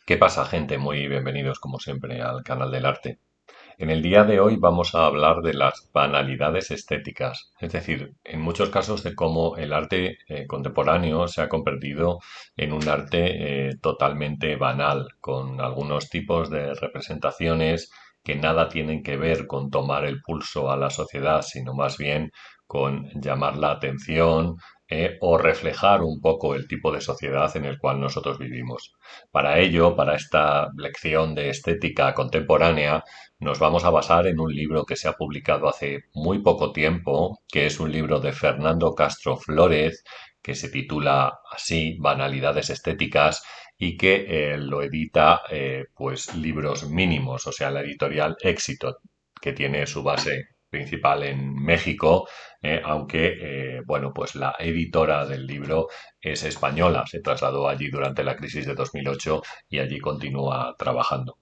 ¿Qué pasa, gente? Muy bienvenidos, como siempre, al canal del arte. En el día de hoy vamos a hablar de las banalidades estéticas, es decir, en muchos casos de cómo el arte contemporáneo se ha convertido en un arte totalmente banal, con algunos tipos de representaciones que nada tienen que ver con tomar el pulso a la sociedad, sino más bien con llamar la atención o reflejar un poco el tipo de sociedad en el cual nosotros vivimos. Para ello, para esta lección de estética contemporánea, nos vamos a basar en un libro que se ha publicado hace muy poco tiempo, que es un libro de Fernando Castro Flórez, que se titula así, Banalidades Estéticas, y que lo edita pues Libros Mínimos, o sea, la editorial Éxito, que tiene su base principal en México, aunque bueno, pues la editora del libro es española, se trasladó allí durante la crisis de 2008 y allí continúa trabajando.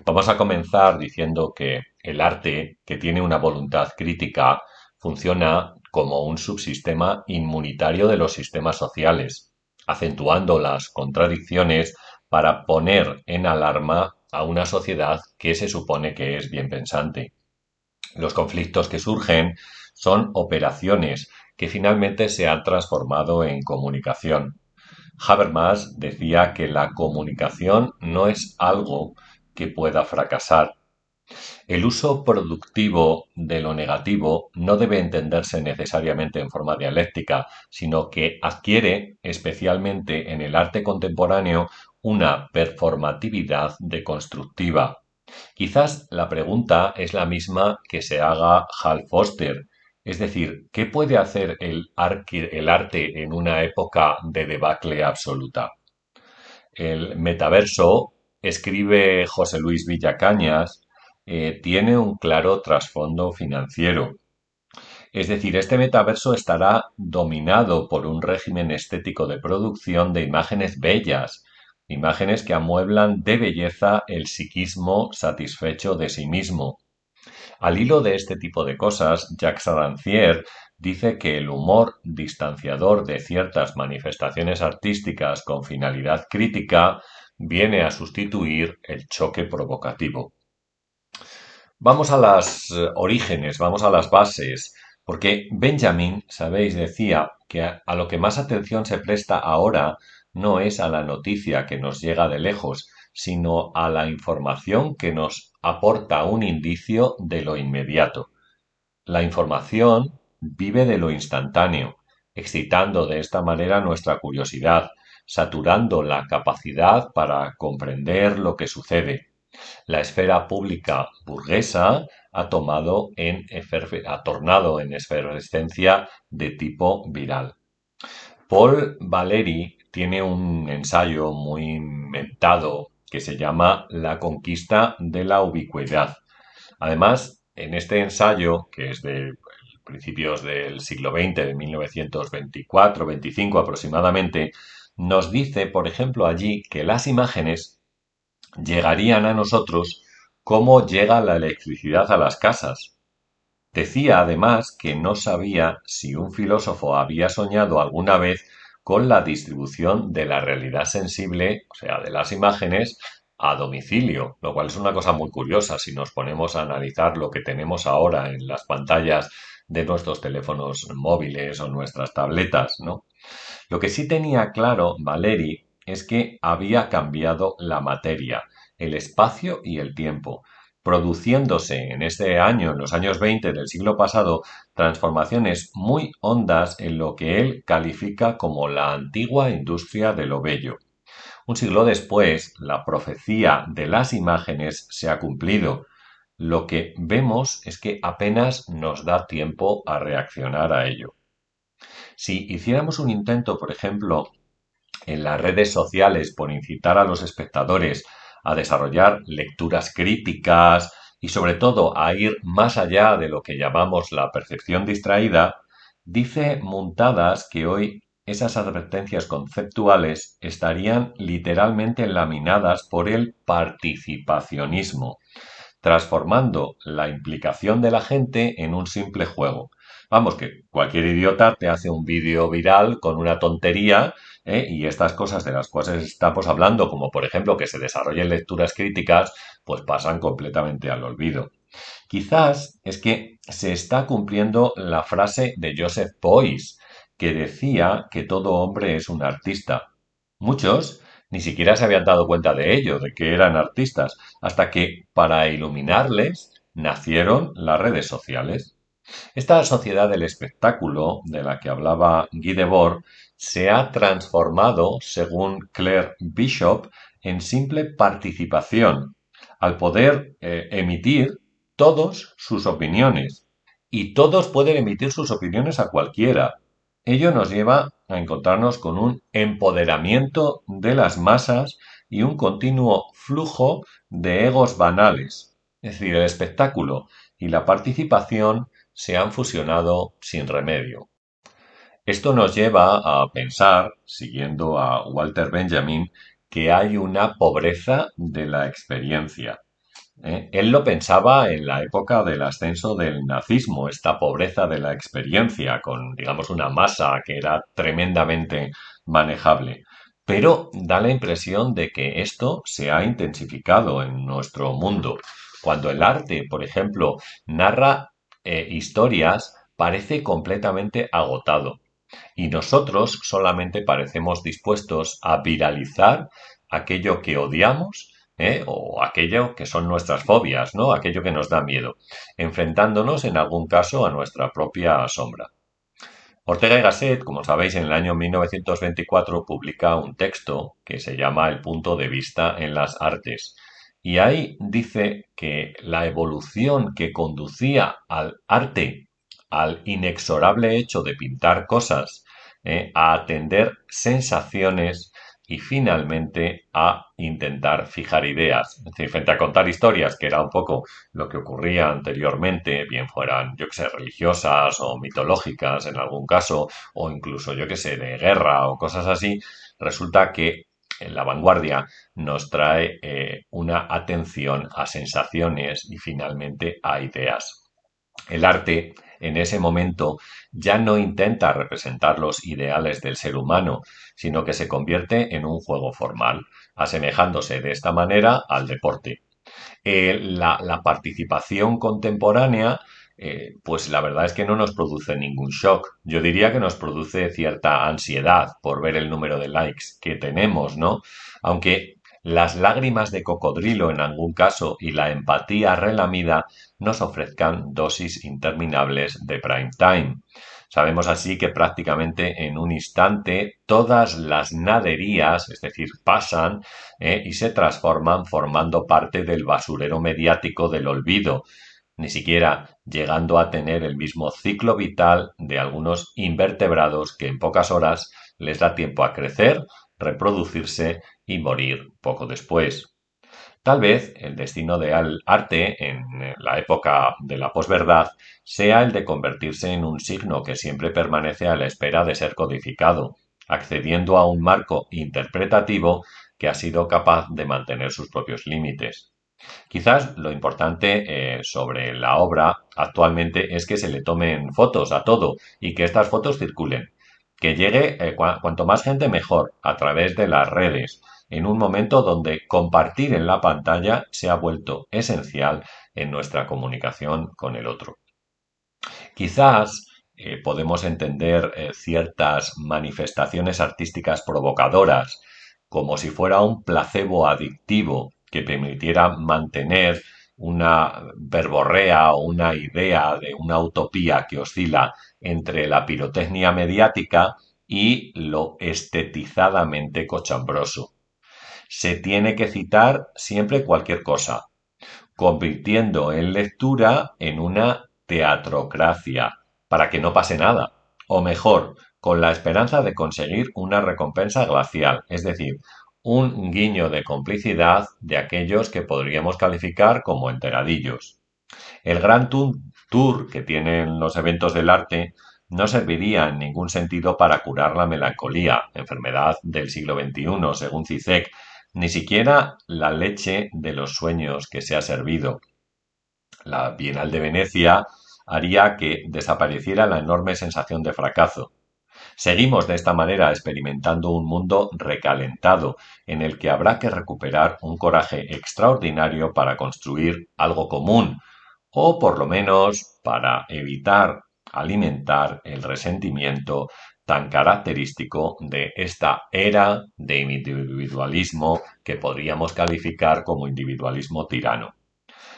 Vamos a comenzar diciendo que el arte, que tiene una voluntad crítica, funciona como un subsistema inmunitario de los sistemas sociales, acentuando las contradicciones para poner en alarma a una sociedad que se supone que es bien pensante. Los conflictos que surgen son operaciones que finalmente se han transformado en comunicación. Habermas decía que la comunicación no es algo que pueda fracasar. El uso productivo de lo negativo no debe entenderse necesariamente en forma dialéctica, sino que adquiere, especialmente en el arte contemporáneo, una performatividad deconstructiva. Quizás la pregunta es la misma que se haga Hal Foster, es decir, ¿qué puede hacer el arte en una época de debacle absoluta? El metaverso, escribe José Luis Villacañas, tiene un claro trasfondo financiero. Es decir, este metaverso estará dominado por un régimen estético de producción de imágenes bellas, imágenes que amueblan de belleza el psiquismo satisfecho de sí mismo. Al hilo de este tipo de cosas, Jacques Rancière dice que el humor distanciador de ciertas manifestaciones artísticas con finalidad crítica viene a sustituir el choque provocativo. Vamos a las orígenes, vamos a las bases, porque Benjamin, sabéis, decía que a lo que más atención se presta ahora no es a la noticia que nos llega de lejos, sino a la información que nos aporta un indicio de lo inmediato. La información vive de lo instantáneo, excitando de esta manera nuestra curiosidad, saturando la capacidad para comprender lo que sucede. La esfera pública burguesa ha tornado en efervescencia de tipo viral. Paul Valéry tiene un ensayo muy inventado que se llama La conquista de la ubicuidad. Además, en este ensayo, que es de principios del siglo XX, de 1924-25 aproximadamente, nos dice, por ejemplo, allí que las imágenes llegarían a nosotros como llega la electricidad a las casas. Decía además que no sabía si un filósofo había soñado alguna vez con la distribución de la realidad sensible, o sea, de las imágenes, a domicilio, lo cual es una cosa muy curiosa si nos ponemos a analizar lo que tenemos ahora en las pantallas de nuestros teléfonos móviles o nuestras tabletas, ¿no? Lo que sí tenía claro Valeri es que había cambiado la materia, el espacio y el tiempo, produciéndose en este año, en los años 20 del siglo pasado, transformaciones muy hondas en lo que él califica como la antigua industria de lo bello. Un siglo después, la profecía de las imágenes se ha cumplido. Lo que vemos es que apenas nos da tiempo a reaccionar a ello. Si hiciéramos un intento, por ejemplo, en las redes sociales por incitar a los espectadores a desarrollar lecturas críticas y sobre todo a ir más allá de lo que llamamos la percepción distraída, dice Muntadas que hoy esas advertencias conceptuales estarían literalmente laminadas por el participacionismo, transformando la implicación de la gente en un simple juego. Vamos, que cualquier idiota te hace un vídeo viral con una tontería Y estas cosas de las cuales estamos hablando, como por ejemplo que se desarrollen lecturas críticas, pues pasan completamente al olvido. Quizás es que se está cumpliendo la frase de Joseph Beuys, que decía que todo hombre es un artista. Muchos ni siquiera se habían dado cuenta de ello, de que eran artistas, hasta que, para iluminarles, nacieron las redes sociales. Esta sociedad del espectáculo, de la que hablaba Guy Debord, se ha transformado, según Claire Bishop, en simple participación, al poder emitir todos sus opiniones. Y todos pueden emitir sus opiniones a cualquiera. Ello nos lleva a encontrarnos con un empoderamiento de las masas y un continuo flujo de egos banales. Es decir, el espectáculo y la participación se han fusionado sin remedio. Esto nos lleva a pensar, siguiendo a Walter Benjamin, que hay una pobreza de la experiencia. Él lo pensaba en la época del ascenso del nazismo, esta pobreza de la experiencia, con, digamos, una masa que era tremendamente manejable. Pero da la impresión de que esto se ha intensificado en nuestro mundo. Cuando el arte, por ejemplo, narra historias, parece completamente agotado. Y nosotros solamente parecemos dispuestos a viralizar aquello que odiamos, o aquello que son nuestras fobias, ¿no? Aquello que nos da miedo, enfrentándonos en algún caso a nuestra propia sombra. Ortega y Gasset, como sabéis, en el año 1924 publica un texto que se llama El punto de vista en las artes. Y ahí dice que la evolución que conducía al arte, al inexorable hecho de pintar cosas, a atender sensaciones y finalmente a intentar fijar ideas. Es decir, frente a contar historias, que era un poco lo que ocurría anteriormente, bien fueran, yo que sé, religiosas o mitológicas en algún caso, o incluso, yo que sé, de guerra o cosas así, resulta que en la vanguardia nos trae una atención a sensaciones y finalmente a ideas. El arte, en ese momento, ya no intenta representar los ideales del ser humano, sino que se convierte en un juego formal, asemejándose de esta manera al deporte. La participación contemporánea, pues la verdad es que no nos produce ningún shock. Yo diría que nos produce cierta ansiedad por ver el número de likes que tenemos, ¿no? Aunque las lágrimas de cocodrilo en algún caso y la empatía relamida nos ofrezcan dosis interminables de prime time. Sabemos así que prácticamente en un instante todas las naderías, es decir, pasan y se transforman formando parte del basurero mediático del olvido, ni siquiera llegando a tener el mismo ciclo vital de algunos invertebrados que en pocas horas les da tiempo a crecer, reproducirse y morir poco después. Tal vez el destino del arte en la época de la posverdad sea el de convertirse en un signo que siempre permanece a la espera de ser codificado, accediendo a un marco interpretativo que ha sido capaz de mantener sus propios límites. Quizás lo importante sobre la obra actualmente es que se le tomen fotos a todo y que estas fotos circulen. Que llegue cuanto más gente mejor a través de las redes, en un momento donde compartir en la pantalla se ha vuelto esencial en nuestra comunicación con el otro. Quizás podemos entender ciertas manifestaciones artísticas provocadoras como si fuera un placebo adictivo que permitiera mantener una verborrea o una idea de una utopía que oscila entre la pirotecnia mediática y lo estetizadamente cochambroso. Se tiene que citar siempre cualquier cosa, convirtiendo en lectura en una teatrocracia, para que no pase nada. O mejor, con la esperanza de conseguir una recompensa glacial, es decir, un guiño de complicidad de aquellos que podríamos calificar como enteradillos. El gran tour que tienen los eventos del arte no serviría en ningún sentido para curar la melancolía, enfermedad del siglo XXI, según Zizek, ni siquiera la leche de los sueños que se ha servido. La Bienal de Venecia haría que desapareciera la enorme sensación de fracaso. Seguimos de esta manera experimentando un mundo recalentado en el que habrá que recuperar un coraje extraordinario para construir algo común, o por lo menos para evitar alimentar el resentimiento tan característico de esta era de individualismo que podríamos calificar como individualismo tirano.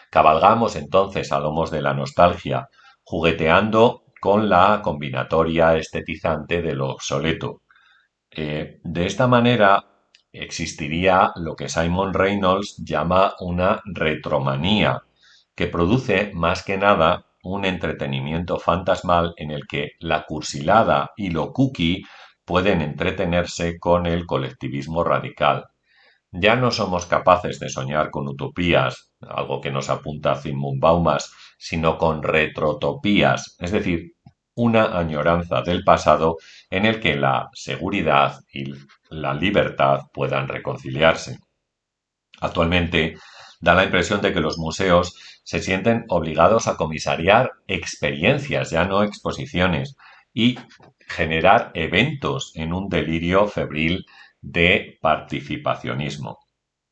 Cabalgamos entonces a lomos de la nostalgia, jugueteando con la combinatoria estetizante de lo obsoleto. De esta manera existiría lo que Simon Reynolds llama una retromanía, que produce más que nada un entretenimiento fantasmal en el que la cursilada y lo cookie pueden entretenerse con el colectivismo radical. Ya no somos capaces de soñar con utopías, algo que nos apunta Zygmunt Baumas, sino con retrotopías, es decir, una añoranza del pasado en el que la seguridad y la libertad puedan reconciliarse. Actualmente da la impresión de que los museos se sienten obligados a comisariar experiencias, ya no exposiciones, y generar eventos en un delirio febril de participacionismo.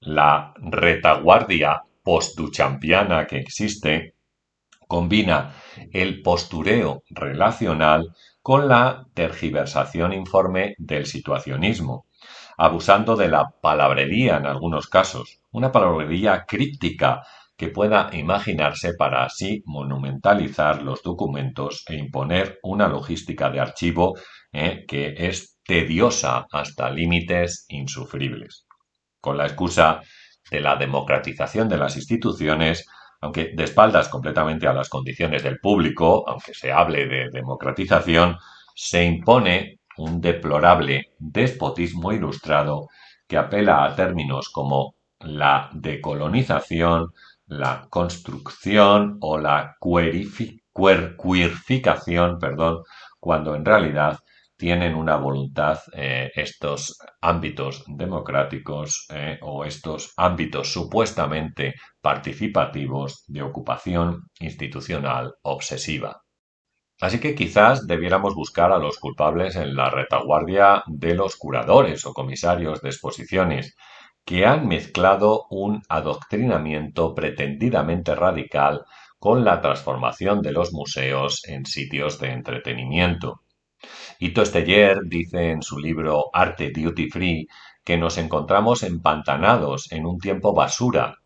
La retaguardia postduchampiana que existe combina el postureo relacional con la tergiversación informe del situacionismo, abusando de la palabrería en algunos casos, una palabrería críptica que pueda imaginarse para así monumentalizar los documentos e imponer una logística de archivo que es tediosa hasta límites insufribles. Con la excusa de la democratización de las instituciones, aunque de espaldas completamente a las condiciones del público, aunque se hable de democratización, se impone un deplorable despotismo ilustrado que apela a términos como la decolonización, la construcción o la queerficación, cuando en realidad tienen una voluntad estos ámbitos democráticos o estos ámbitos supuestamente participativos de ocupación institucional obsesiva. Así que quizás debiéramos buscar a los culpables en la retaguardia de los curadores o comisarios de exposiciones, que han mezclado un adoctrinamiento pretendidamente radical con la transformación de los museos en sitios de entretenimiento. Ito Steyer dice en su libro Arte Duty Free que nos encontramos empantanados en un tiempo basura,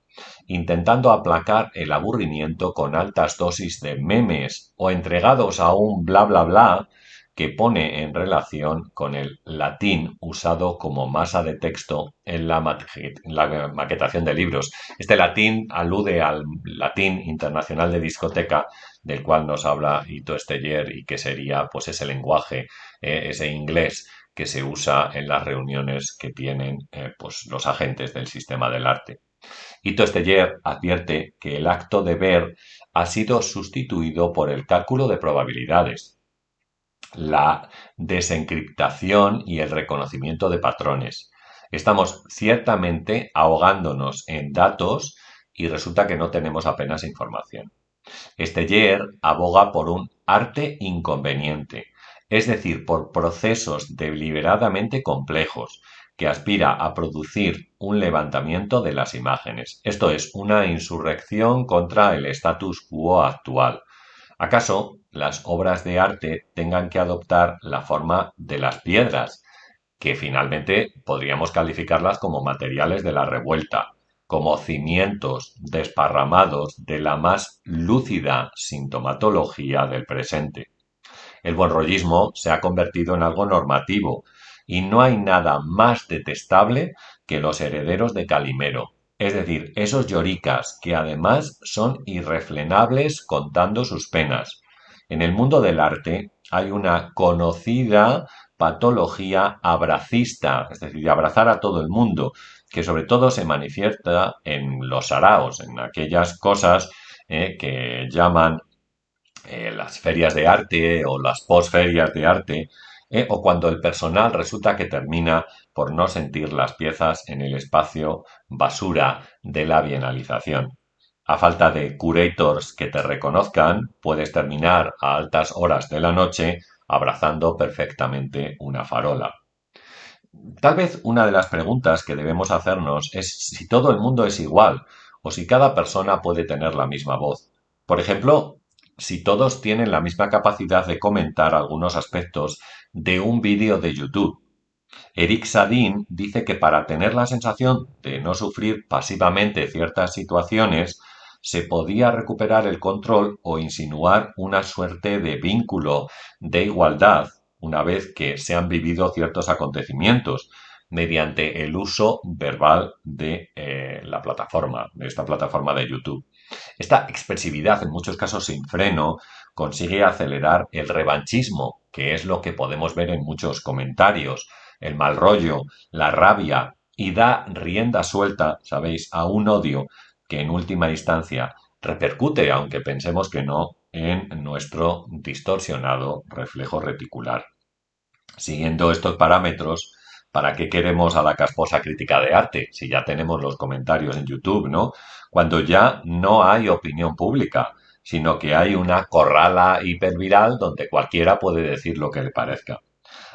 intentando aplacar el aburrimiento con altas dosis de memes o entregados a un bla bla bla que pone en relación con el latín usado como masa de texto en la maquetación de libros. Este latín alude al latín internacional de discoteca del cual nos habla Ito Steyer y que sería pues ese lenguaje, ese inglés que se usa en las reuniones que tienen pues los agentes del sistema del arte. Ito Steyer advierte que el acto de ver ha sido sustituido por el cálculo de probabilidades, la desencriptación y el reconocimiento de patrones. Estamos ciertamente ahogándonos en datos y resulta que no tenemos apenas información. Steyer aboga por un arte inconveniente, es decir, por procesos deliberadamente complejos, que aspira a producir un levantamiento de las imágenes, esto es, una insurrección contra el status quo actual. ¿Acaso las obras de arte tengan que adoptar la forma de las piedras, que finalmente podríamos calificarlas como materiales de la revuelta, como cimientos desparramados de la más lúcida sintomatología del presente? El buenrollismo se ha convertido en algo normativo y no hay nada más detestable que los herederos de Calimero, es decir, esos lloricas que además son irrefrenables contando sus penas. En el mundo del arte hay una conocida patología abracista, es decir, de abrazar a todo el mundo, que sobre todo se manifiesta en los saraos, en aquellas cosas que llaman las ferias de arte o las posferias de arte, o cuando el personal resulta que termina por no sentir las piezas en el espacio basura de la bienalización. A falta de curators que te reconozcan, puedes terminar a altas horas de la noche abrazando perfectamente una farola. Tal vez una de las preguntas que debemos hacernos es si todo el mundo es igual o si cada persona puede tener la misma voz. Por ejemplo, si todos tienen la misma capacidad de comentar algunos aspectos de un vídeo de YouTube. Eric Sadin dice que para tener la sensación de no sufrir pasivamente ciertas situaciones, se podía recuperar el control o insinuar una suerte de vínculo de igualdad una vez que se han vivido ciertos acontecimientos mediante el uso verbal de la plataforma, de esta plataforma de YouTube. Esta expresividad, en muchos casos sin freno, consigue acelerar el revanchismo, que es lo que podemos ver en muchos comentarios, el mal rollo, la rabia, y da rienda suelta, ¿sabéis?, a un odio que en última instancia repercute, aunque pensemos que no, en nuestro distorsionado reflejo reticular. Siguiendo estos parámetros, ¿para qué queremos a la casposa crítica de arte? Si ya tenemos los comentarios en YouTube, ¿no? Cuando ya no hay opinión pública, sino que hay una corrala hiperviral donde cualquiera puede decir lo que le parezca.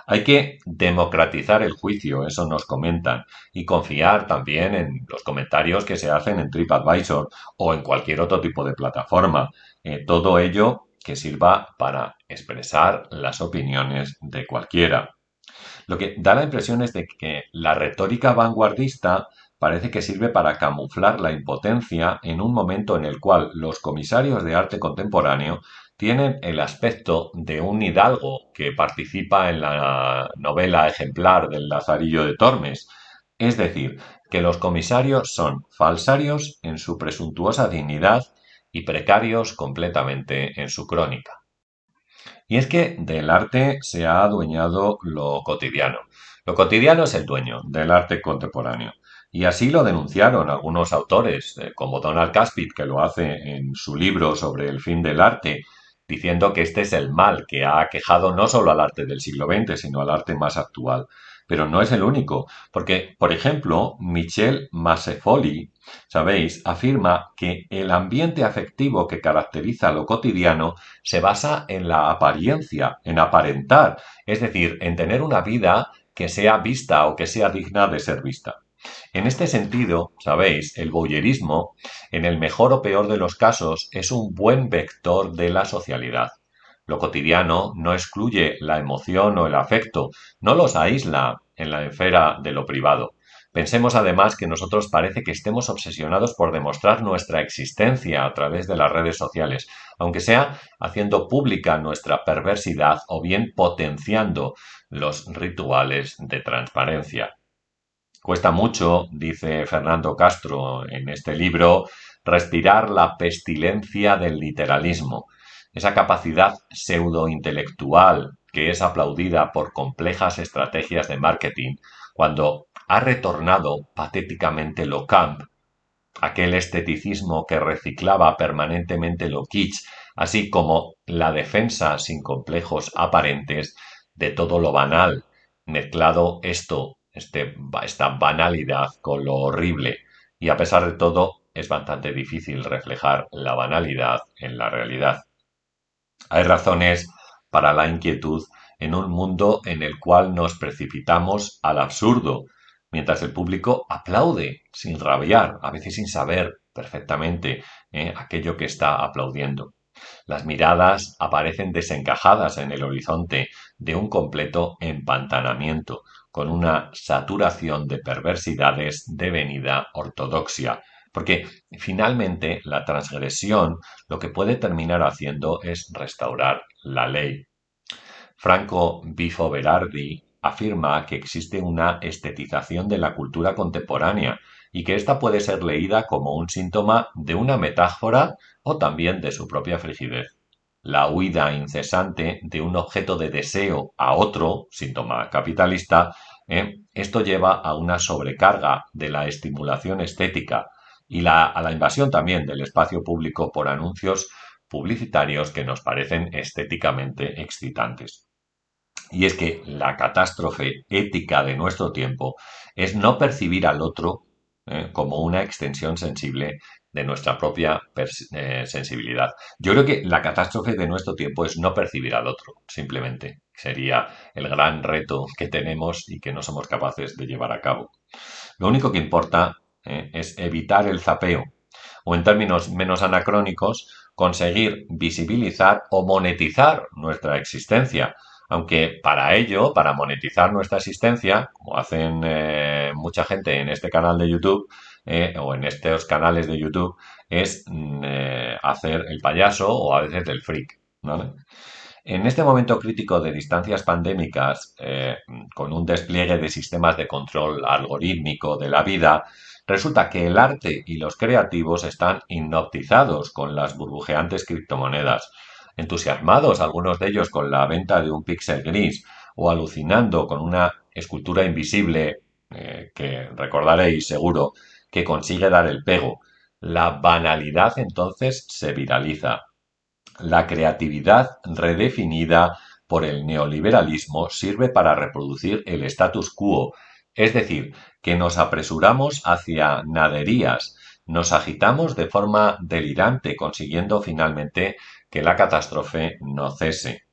Hay que democratizar el juicio, eso nos comentan, y confiar también en los comentarios que se hacen en TripAdvisor o en cualquier otro tipo de plataforma. Todo ello que sirva para expresar las opiniones de cualquiera. Lo que da la impresión es de que la retórica vanguardista parece que sirve para camuflar la impotencia en un momento en el cual los comisarios de arte contemporáneo tienen el aspecto de un hidalgo que participa en la novela ejemplar del Lazarillo de Tormes. Es decir, que los comisarios son falsarios en su presuntuosa dignidad y precarios completamente en su crónica. Y es que del arte se ha adueñado lo cotidiano. Lo cotidiano es el dueño del arte contemporáneo. Y así lo denunciaron algunos autores, como Donald Caspit, que lo hace en su libro sobre el fin del arte, diciendo que este es el mal que ha aquejado no solo al arte del siglo XX, sino al arte más actual. Pero no es el único, porque, por ejemplo, Michel Masefoli, sabéis, afirma que el ambiente afectivo que caracteriza lo cotidiano se basa en la apariencia, en aparentar, es decir, en tener una vida que sea vista o que sea digna de ser vista. En este sentido, sabéis, el voyerismo, en el mejor o peor de los casos, es un buen vector de la socialidad. Lo cotidiano no excluye la emoción o el afecto, no los aísla en la esfera de lo privado. Pensemos además que nosotros parece que estemos obsesionados por demostrar nuestra existencia a través de las redes sociales, aunque sea haciendo pública nuestra perversidad o bien potenciando los rituales de transparencia. Cuesta mucho, dice Fernando Castro en este libro, respirar la pestilencia del literalismo, esa capacidad pseudointelectual que es aplaudida por complejas estrategias de marketing cuando ha retornado patéticamente lo camp, aquel esteticismo que reciclaba permanentemente lo kitsch, así como la defensa sin complejos aparentes de todo lo banal, mezclado esta banalidad con lo horrible. Y a pesar de todo, es bastante difícil reflejar la banalidad en la realidad. Hay razones para la inquietud en un mundo en el cual nos precipitamos al absurdo, mientras el público aplaude sin rabiar, a veces sin saber perfectamente aquello que está aplaudiendo. Las miradas aparecen desencajadas en el horizonte de un completo empantanamiento, con una saturación de perversidades devenida ortodoxia, porque finalmente la transgresión lo que puede terminar haciendo es restaurar la ley. Franco Bifo Berardi afirma que existe una estetización de la cultura contemporánea y que ésta puede ser leída como un síntoma de una metáfora o también de su propia frigidez. La huida incesante de un objeto de deseo a otro, síntoma capitalista, esto lleva a una sobrecarga de la estimulación estética y a la invasión también del espacio público por anuncios publicitarios que nos parecen estéticamente excitantes. Y es que la catástrofe ética de nuestro tiempo es no percibir al otro como una extensión sensible de nuestra propia sensibilidad. Yo creo que la catástrofe de nuestro tiempo es no percibir al otro, simplemente. Sería el gran reto que tenemos y que no somos capaces de llevar a cabo. Lo único que importa, es evitar el zapeo o, en términos menos anacrónicos, conseguir visibilizar o monetizar nuestra existencia. Aunque para ello, para monetizar nuestra existencia, como hacen mucha gente en este canal de YouTube o en estos canales de YouTube, es hacer el payaso o a veces el freak, ¿vale? En este momento crítico de distancias pandémicas, con un despliegue de sistemas de control algorítmico de la vida, resulta que el arte y los creativos están hipnotizados con las burbujeantes criptomonedas, entusiasmados algunos de ellos con la venta de un píxel gris o alucinando con una escultura invisible, que recordaréis seguro que consigue dar el pego. La banalidad entonces se viraliza. La creatividad redefinida por el neoliberalismo sirve para reproducir el status quo, es decir, que nos apresuramos hacia naderías, nos agitamos de forma delirante, consiguiendo finalmente que la catástrofe no cese.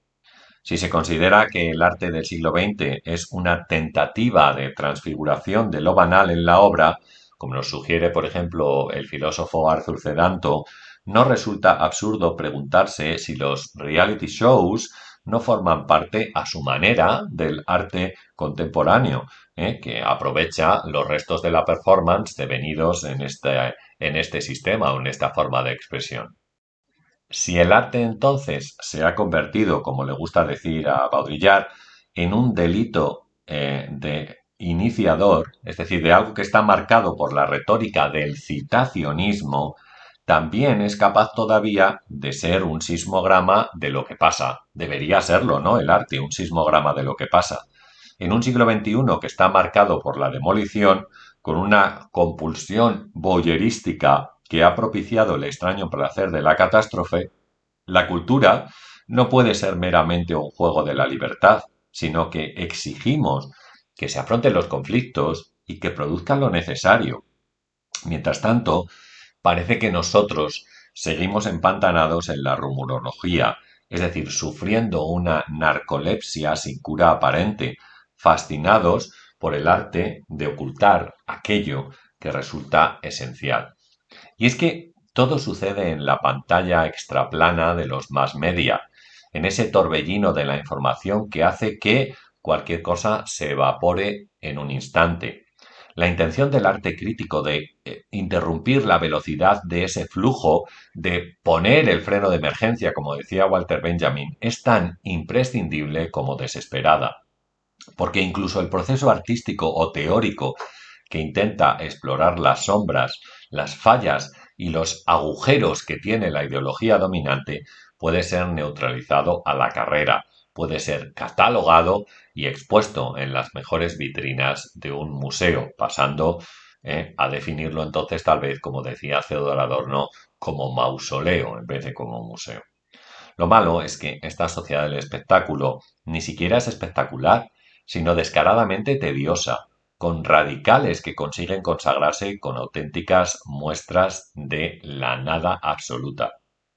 Si se considera que el arte del siglo XX es una tentativa de transfiguración de lo banal en la obra, como nos sugiere, por ejemplo, el filósofo Arthur C. Danto, no resulta absurdo preguntarse si los reality shows no forman parte, a su manera, del arte contemporáneo, que aprovecha los restos de la performance devenidos en este sistema o en esta forma de expresión. Si el arte entonces se ha convertido, como le gusta decir a Baudrillard, en un delito de iniciador, es decir, de algo que está marcado por la retórica del citacionismo, también es capaz todavía de ser un sismograma de lo que pasa. Debería serlo, ¿no? El arte, un sismograma de lo que pasa. En un siglo XXI que está marcado por la demolición, con una compulsión voyerística que ha propiciado el extraño placer de la catástrofe, la cultura no puede ser meramente un juego de la libertad, sino que exigimos que se afronten los conflictos y que produzcan lo necesario. Mientras tanto, parece que nosotros seguimos empantanados en la rumorología, es decir, sufriendo una narcolepsia sin cura aparente, fascinados por el arte de ocultar aquello que resulta esencial. Y es que todo sucede en la pantalla extraplana de los mass media, en ese torbellino de la información que hace que cualquier cosa se evapore en un instante. La intención del arte crítico de interrumpir la velocidad de ese flujo, de poner el freno de emergencia, como decía Walter Benjamin, es tan imprescindible como desesperada. Porque incluso el proceso artístico o teórico que intenta explorar las sombras, las fallas y los agujeros que tiene la ideología dominante puede ser neutralizado a la carrera, puede ser catalogado y expuesto en las mejores vitrinas de un museo, pasando a definirlo entonces tal vez, como decía Theodor Adorno, como mausoleo en vez de como museo. Lo malo es que esta sociedad del espectáculo ni siquiera es espectacular, sino descaradamente tediosa, con radicales que consiguen consagrarse con auténticas muestras de la nada absoluta.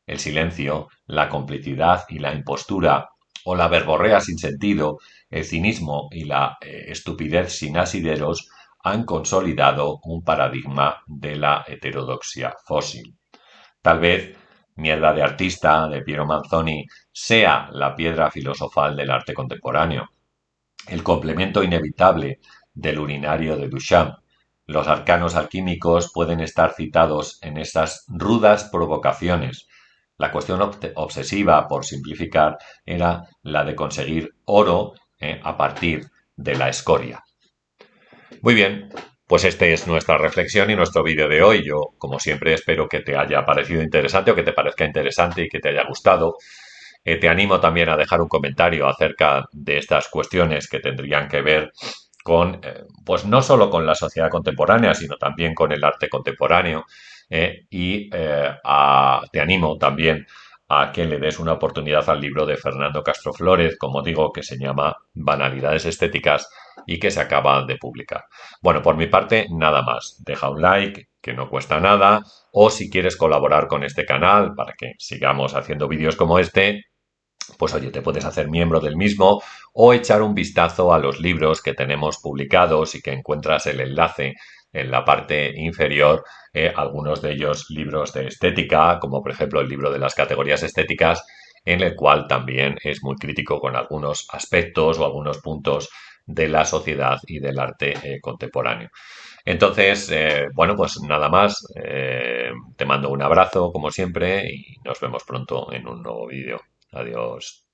El silencio, la complicidad y la impostura, o la verborrea sin sentido, el cinismo y la estupidez sin asideros han consolidado un paradigma de la heterodoxia fósil. Tal vez Mierda de artista, de Piero Manzoni, sea la piedra filosofal del arte contemporáneo, el complemento inevitable del urinario de Duchamp. Los arcanos alquímicos pueden estar citados en esas rudas provocaciones. La cuestión obsesiva, por simplificar, era la de conseguir oro a partir de la escoria. Muy bien, pues esta es nuestra reflexión y nuestro vídeo de hoy. Yo, como siempre, espero que te haya parecido interesante o que te parezca interesante y que te haya gustado. Te animo también a dejar un comentario acerca de estas cuestiones que tendrían que ver con, pues no solo con la sociedad contemporánea, sino también con el arte contemporáneo. Te animo también a que le des una oportunidad al libro de Fernando Castro Flórez, como digo, que se llama Banalidades Estéticas, y que se acaba de publicar. Bueno, por mi parte, nada más. Deja un like, que no cuesta nada, o si quieres colaborar con este canal para que sigamos haciendo vídeos como este, pues oye, te puedes hacer miembro del mismo o echar un vistazo a los libros que tenemos publicados y que encuentras el enlace en la parte inferior, algunos de ellos libros de estética, como por ejemplo el libro de las categorías estéticas, en el cual también es muy crítico con algunos aspectos o algunos puntos de la sociedad y del arte contemporáneo. Entonces, bueno, pues nada más, te mando un abrazo como siempre y nos vemos pronto en un nuevo vídeo. Adiós.